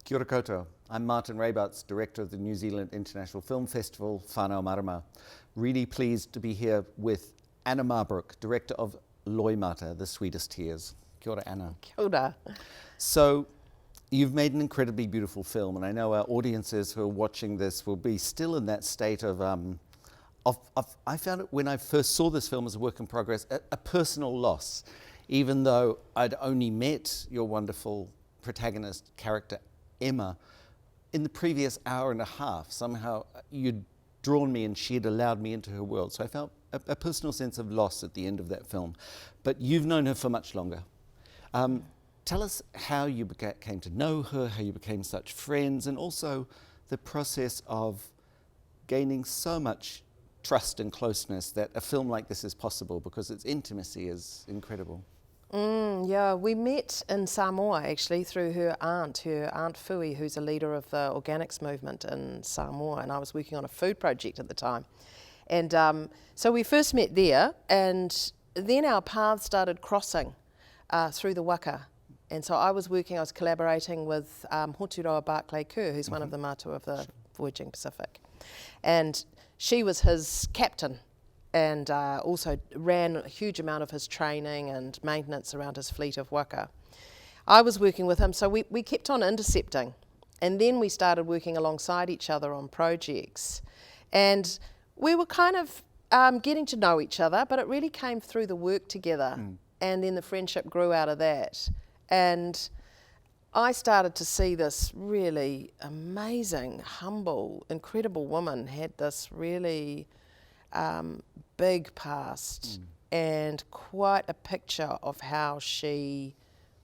Kia ora koutou. I'm Marten Rabarts, Director of the New Zealand International Film Festival, Whānau Mārama. Really pleased to be here with Anna Marbrook, Director of LOIMATA, the Sweetest Tears. Kia ora, Anna. Kia ora. So, you've made an incredibly beautiful film, and I know our audiences who are watching this will be still in that state of I found it when I first saw this film as a work in progress, a personal loss. Even though I'd only met your wonderful protagonist character, Emma, in the previous hour and a half, somehow you'd drawn me and she had allowed me into her world. So I felt a personal sense of loss at the end of that film. But you've known her for much longer. Tell us how you came to know her, how you became such friends, and also the process of gaining so much trust and closeness that a film like this is possible, because its intimacy is incredible. Yeah, we met in Samoa actually through her Aunt Fui, who's a leader of the organics movement in Samoa, and I was working on a food project at the time. And so we first met there, and then our paths started crossing through the waka. And so I was collaborating with Hoturoa Barclay Kerr, who's one of the mātua of the Voyaging Pacific. And she was his captain, and also ran a huge amount of his training and maintenance around his fleet of waka. I was working with him, so we kept on intercepting. And then we started working alongside each other on projects. And we were kind of getting to know each other, but it really came through the work together. And then the friendship grew out of that. And I started to see this really amazing, humble, incredible woman, had this really big past and quite a picture of how she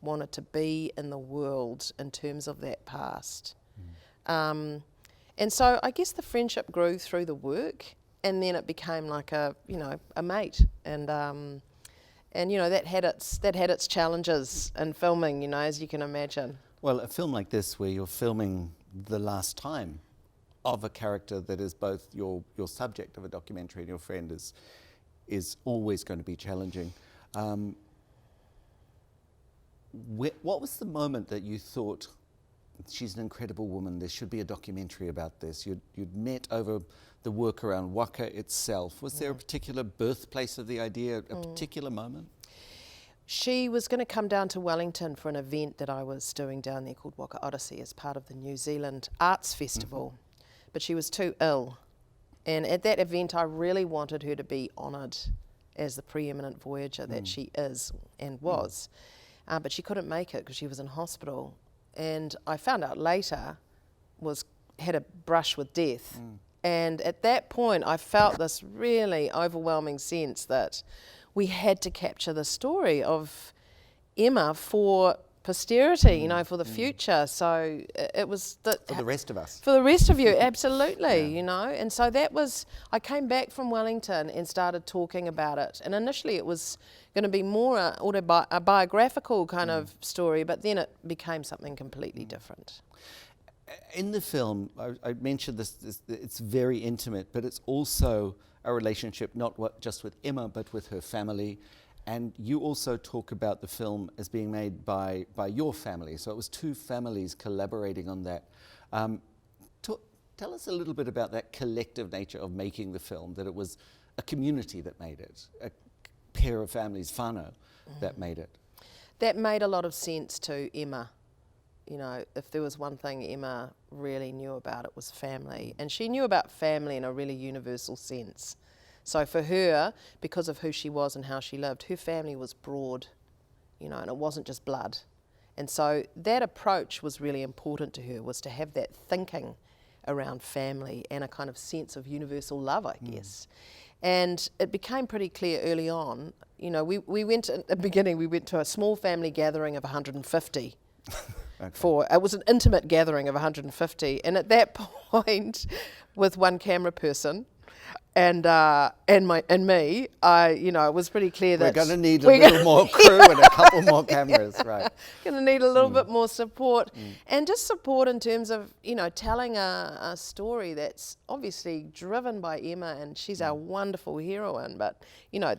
wanted to be in the world in terms of that past. And so I guess the friendship grew through the work, and then it became like a mate. And you know, that had its challenges in filming, as you can imagine. Well, a film like this, where you're filming the last time of a character that is both your subject of a documentary and your friend, is always going to be challenging. What was the moment that you thought, she's an incredible woman, there should be a documentary about this? You'd met over the work around waka itself. Was there a particular birthplace of the idea, a particular moment? She was going to come down to Wellington for an event that I was doing down there called Waka Odyssey as part of the New Zealand Arts Festival. But she was too ill. And at that event, I really wanted her to be honoured as the preeminent voyager that she is and was. But she couldn't make it because she was in hospital. And I found out later had a brush with death. And at that point, I felt this really overwhelming sense that we had to capture the story of Emma for posterity, for the future. So it was for the rest of us. For the rest of you, absolutely, And so I came back from Wellington and started talking about it. And initially it was going to be more a biographical kind of story, but then it became something completely different. In the film, I mentioned this, it's very intimate, but it's also a relationship not just with Emma, but with her family. And you also talk about the film as being made by your family. So it was two families collaborating on that. Tell us a little bit about that collective nature of making the film, that it was a community that made it, a pair of families, Whānau, that made it. That made a lot of sense to Emma. you know, if there was one thing Emma really knew about, it was family. And she knew about family in a really universal sense. So for her, because of who she was and how she lived, her family was broad, you know, and it wasn't just blood. And so that approach was really important to her, was to have that thinking around family and a kind of sense of universal love, I guess. And it became pretty clear early on, you know, we went, at the beginning, we went to a small family gathering of 150. Okay. It was an intimate gathering of 150. And at that point, with one camera person, and me, you know, it was pretty clear that we're going to need a little more crew and a couple more cameras, right? Going to need a little bit more support, and just support in terms of, you know, telling a story that's obviously driven by Emma, and she's our wonderful heroine. But you know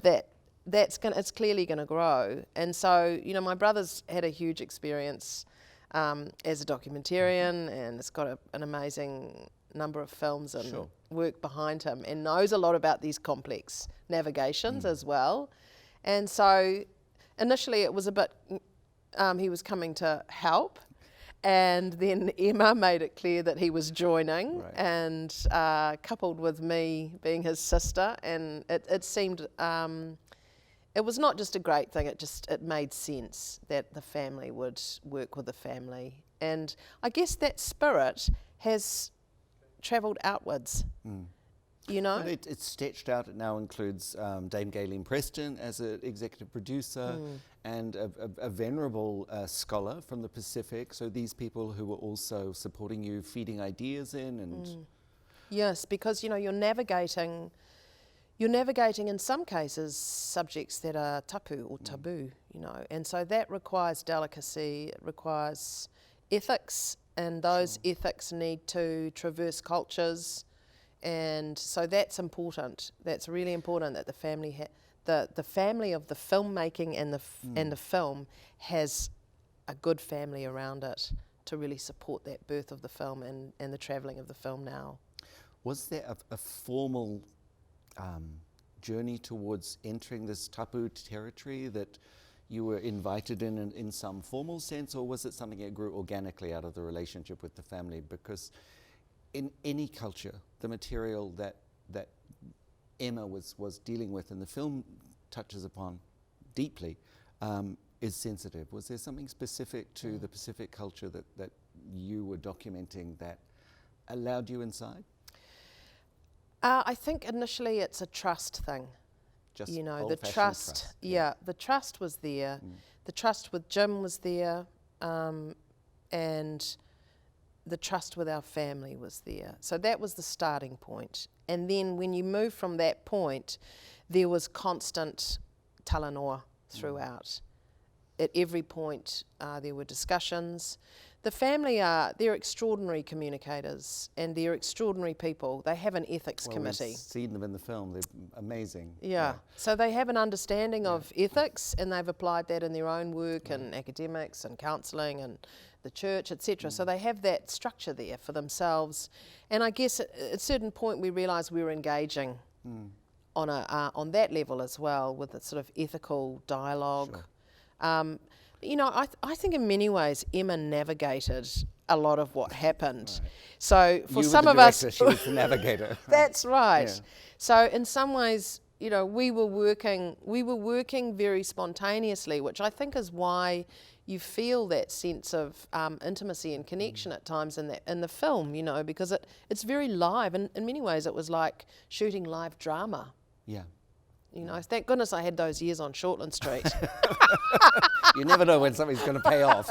it's clearly going to grow, and so you know my brother's had a huge experience as a documentarian, and it's got an amazing number of films and work behind him, and knows a lot about these complex navigations as well. And so initially it was a bit, he was coming to help, and then Emma made it clear that he was joining, and coupled with me being his sister, and it seemed, it was not just a great thing, it made sense that the family would work with the family. And I guess that spirit has travelled outwards, you know? Well, it's stretched out. It now includes Dame Gayleen Preston as an executive producer and a venerable scholar from the Pacific. So these people who were also supporting you, feeding ideas in and... Yes, because, you know, you're navigating in some cases subjects that are tapu or taboo, you know, and so that requires delicacy, it requires ethics, and those ethics need to traverse cultures, and so that's important. That's really important that the family, the family of the filmmaking and the film has a good family around it to really support that birth of the film and the travelling of the film now. Was there a formal journey towards entering this tapu territory that you were invited in some formal sense, or was it something that grew organically out of the relationship with the family? Because in any culture, the material that Emma was dealing with and the film touches upon deeply is sensitive. Was there something specific to the Pacific culture that you were documenting that allowed you inside? I think initially it's a trust thing. Just you know, the trust. Yeah, the trust was there. The trust with Jim was there, and the trust with our family was there. So that was the starting point. And then when you move from that point, there was constant talanoa throughout. At every point, there were discussions. The family they're extraordinary communicators, and they're extraordinary people. They have an ethics committee. We've seen them in the film, they're amazing. Yeah, so they have an understanding of ethics, and they've applied that in their own work and academics and counselling and the church, etc. So they have that structure there for themselves. And I guess at a certain point we realised we were engaging on that level as well, with a sort of ethical dialogue. You know, I think in many ways Emma navigated a lot of what happened. So for some of us, she was the navigator. That's right. Yeah. So in some ways, you know, we were working very spontaneously, which I think is why you feel that sense of intimacy and connection at times in the film. You know, because it's very live, and in many ways it was like shooting live drama. Yeah. You know, thank goodness I had those years on Shortland Street. You never know when something's going to pay off.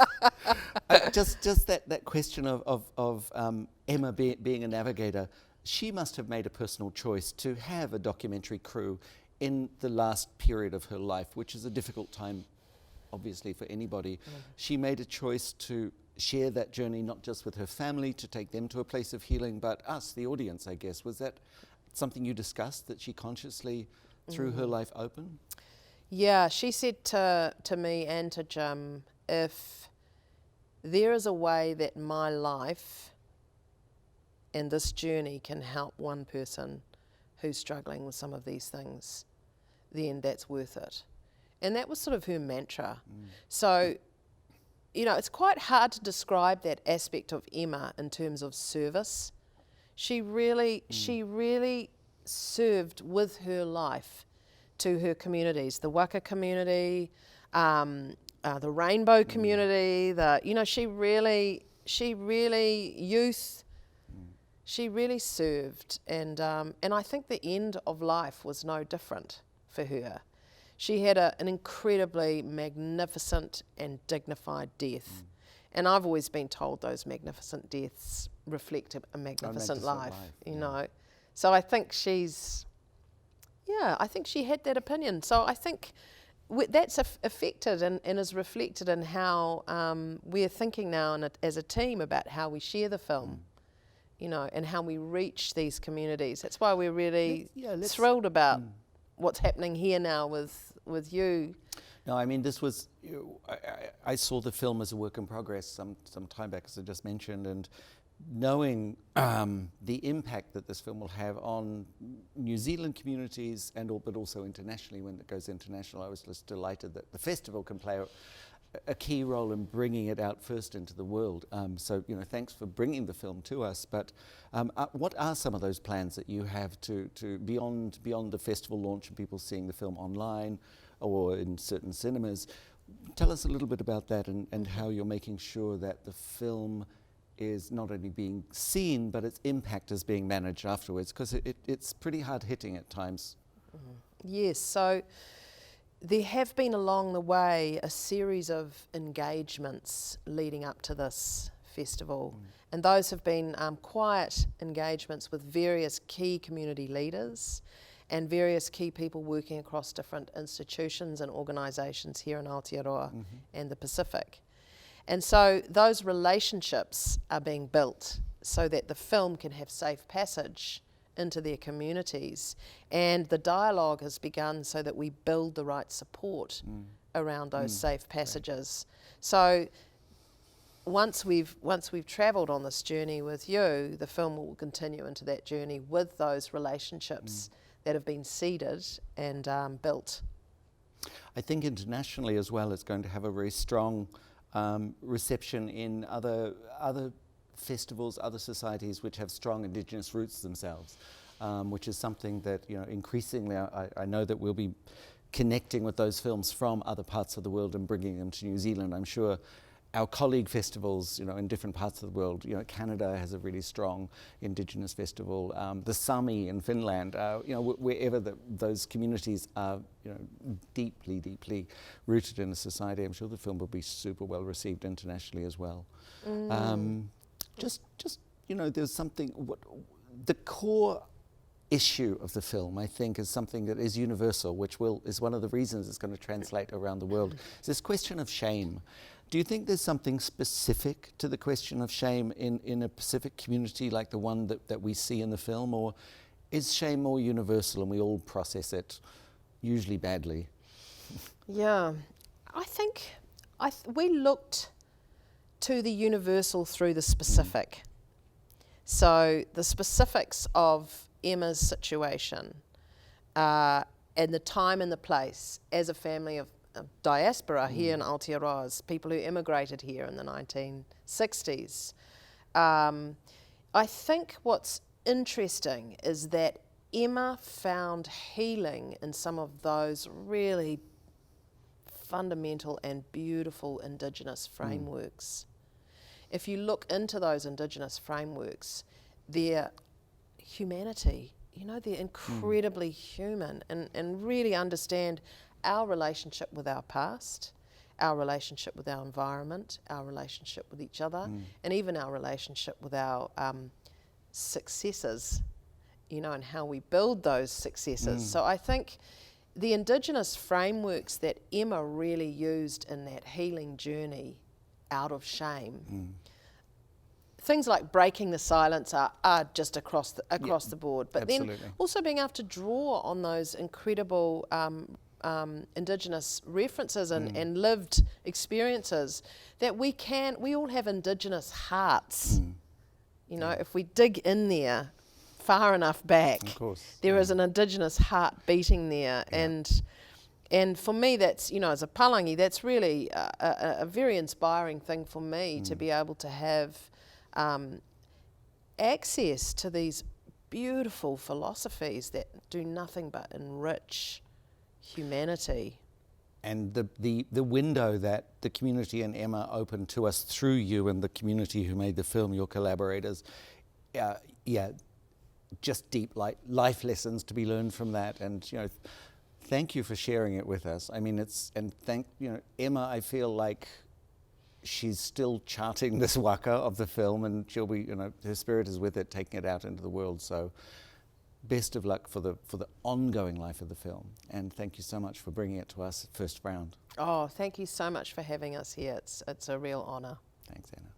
Just that question of Emma being a navigator, she must have made a personal choice to have a documentary crew in the last period of her life, which is a difficult time, obviously, for anybody. She made a choice to share that journey, not just with her family, to take them to a place of healing, but us, the audience, I guess. Was that something you discussed, that she consciously threw her life open? Yeah, she said to me and to Jim, if there is a way that my life and this journey can help one person who's struggling with some of these things, then that's worth it. And that was sort of her mantra. So, you know, it's quite hard to describe that aspect of Emma in terms of service. She really served with her life to her communities, the Waka community, the Rainbow community. She really served, and I think the end of life was no different for her. She had an incredibly magnificent and dignified death. And I've always been told those magnificent deaths reflect a magnificent life, you know. So I think she had that opinion. So I think that's affected and is reflected in how we're thinking now as a team about how we share the film, you know, and how we reach these communities. That's why we're really thrilled about what's happening here now with you. No, I mean, this was, I saw the film as a work in progress some time back, as I just mentioned, and knowing the impact that this film will have on New Zealand communities but also internationally. When it goes international, I was just delighted that the festival can play a key role in bringing it out first into the world. So, you know, thanks for bringing the film to us. But what are some of those plans that you have to beyond the festival launch and people seeing the film online or in certain cinemas? Tell us a little bit about that and how you're making sure that the film is not only being seen, but its impact is being managed afterwards, because it's pretty hard-hitting at times. Yes, so there have been along the way a series of engagements leading up to this festival, and those have been quiet engagements with various key community leaders and various key people working across different institutions and organisations here in Aotearoa and the Pacific. And so those relationships are being built so that the film can have safe passage into their communities. And the dialogue has begun so that we build the right support around those safe passages. So once we've travelled on this journey with you, the film will continue into that journey with those relationships that have been seeded and built. I think internationally as well, it's going to have a very strong reception in other festivals, other societies which have strong Indigenous roots themselves, which is something that, you know, increasingly I know that we'll be connecting with those films from other parts of the world and bringing them to New Zealand. I'm sure our colleague festivals, you know, in different parts of the world, you know, Canada has a really strong Indigenous festival, the Sami in Finland, you know, wherever those communities are, you know, deeply rooted in a society, I'm sure the film will be super well received internationally as well. Just you know, there's something, the core issue of the film, I think, is something that is universal, which is one of the reasons it's going to translate around the world. It's this question of shame. Do you think there's something specific to the question of shame in a Pacific community like the one that we see in the film, or is shame more universal and we all process it, usually badly? Yeah, I think we looked to the universal through the specific. So the specifics of Emma's situation and the time and the place as a family of diaspora here in Aotearoa, as people who immigrated here in the 1960s. I think what's interesting is that Emma found healing in some of those really fundamental and beautiful Indigenous frameworks. If you look into those Indigenous frameworks, their humanity, you know, they're incredibly human and really understand our relationship with our past, our relationship with our environment, our relationship with each other, and even our relationship with our successes, you know, and how we build those successes. So I think the Indigenous frameworks that Emma really used in that healing journey out of shame, things like breaking the silence are just across the board, but absolutely. Then also being able to draw on those incredible Indigenous references and lived experiences that we all have Indigenous hearts. You know, if we dig in there far enough back, of course, there is an Indigenous heart beating there, and And for me, that's, you know, as a palangi, that's really a very inspiring thing for me to be able to have access to these beautiful philosophies that do nothing but enrich humanity. And the window that the community and Emma opened to us through you and the community who made the film, your collaborators, just deep life lessons to be learned from that. And, you know, thank you for sharing it with us. I mean, Emma, I feel like she's still charting this waka of the film, and she'll be, you know, her spirit is with it, taking it out into the world. So best of luck for the ongoing life of the film. And thank you so much for bringing it to us first round. Oh, thank you so much for having us here. It's a real honour. Thanks, Anna.